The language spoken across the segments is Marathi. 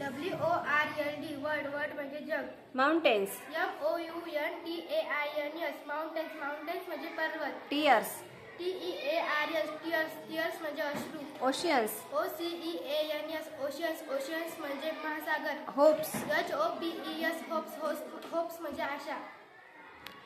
WORLD वर्ड म्हणजे जग. माउंटेन्स. MOUNTAINS माउंटेन्स म्हणजे पर्वत. टीयर्स. टीयर्स म्हणजे अश्रू. ओशियन्स. OCEANS ओशियन्स म्हणजे महासागर. होप्स. HOPES होप्स म्हणजे आशा.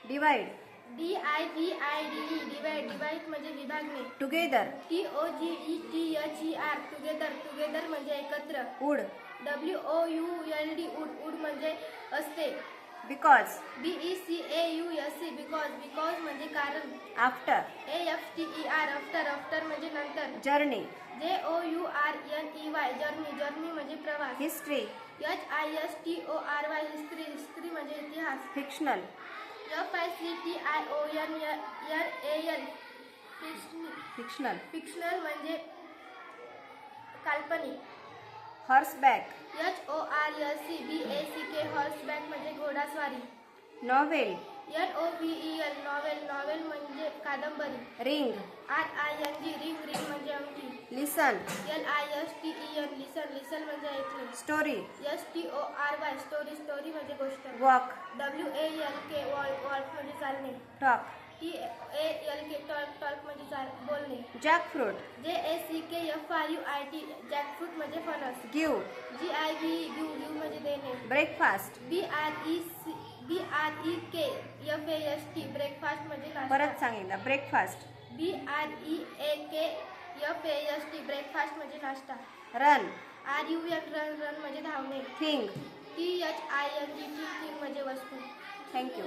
डिवाइड. डिवाइड म्हणजे विभागणे. टुगेदर. TOGETHER टुगेदर म्हणजे एकत्र. वुड. WOULD वुड म्हणजे असते. बिकॉज. BECAUSE बिकॉज म्हणजे कारण. आफ्टर. AFTER म्हणजे नंतर. जर्नी. JOURNEY जर्नी म्हणजे प्रवास. हिस्ट्री. HISTORY हिस्ट्री म्हणजे इतिहास. फिक्शनल. FICTIONNAL फिक्शनल म्हणजे काल्पनिक. हॉर्सबॅक. HORSBACK हॉर्सबॅक म्हणजे घोडास्वारी. नॉवेल. नॉवेल म्हणजे कादंबरी. रिंग. RING रिंग म्हणजे अंगठी. लिसन. लिसन म्हणजे ऐकणे. स्टोरी. स्टोरी म्हणजे गोष्ट. वॉक. WALK वॉल्क म्हणजे चालणे. टॉक. टॉक म्हणजे बोलणे. जॅकफ्रूट. JACKFRUIT जॅकफ्रूट म्हणजे फणस. गिव. GIV गिव म्हणजे देणे. ब्रेकफास्ट. BREKFAST ब्रेकफास्ट म्हणजे नाश्ता. परत सांगितलं. ब्रेकफास्ट. BREAKFAST ब्रेकफास्ट म्हणजे नाश्ता. रन. RUN रन म्हणजे धावणे. थिंग. THING थिंग म्हणजे वस्तू. थँक्यू.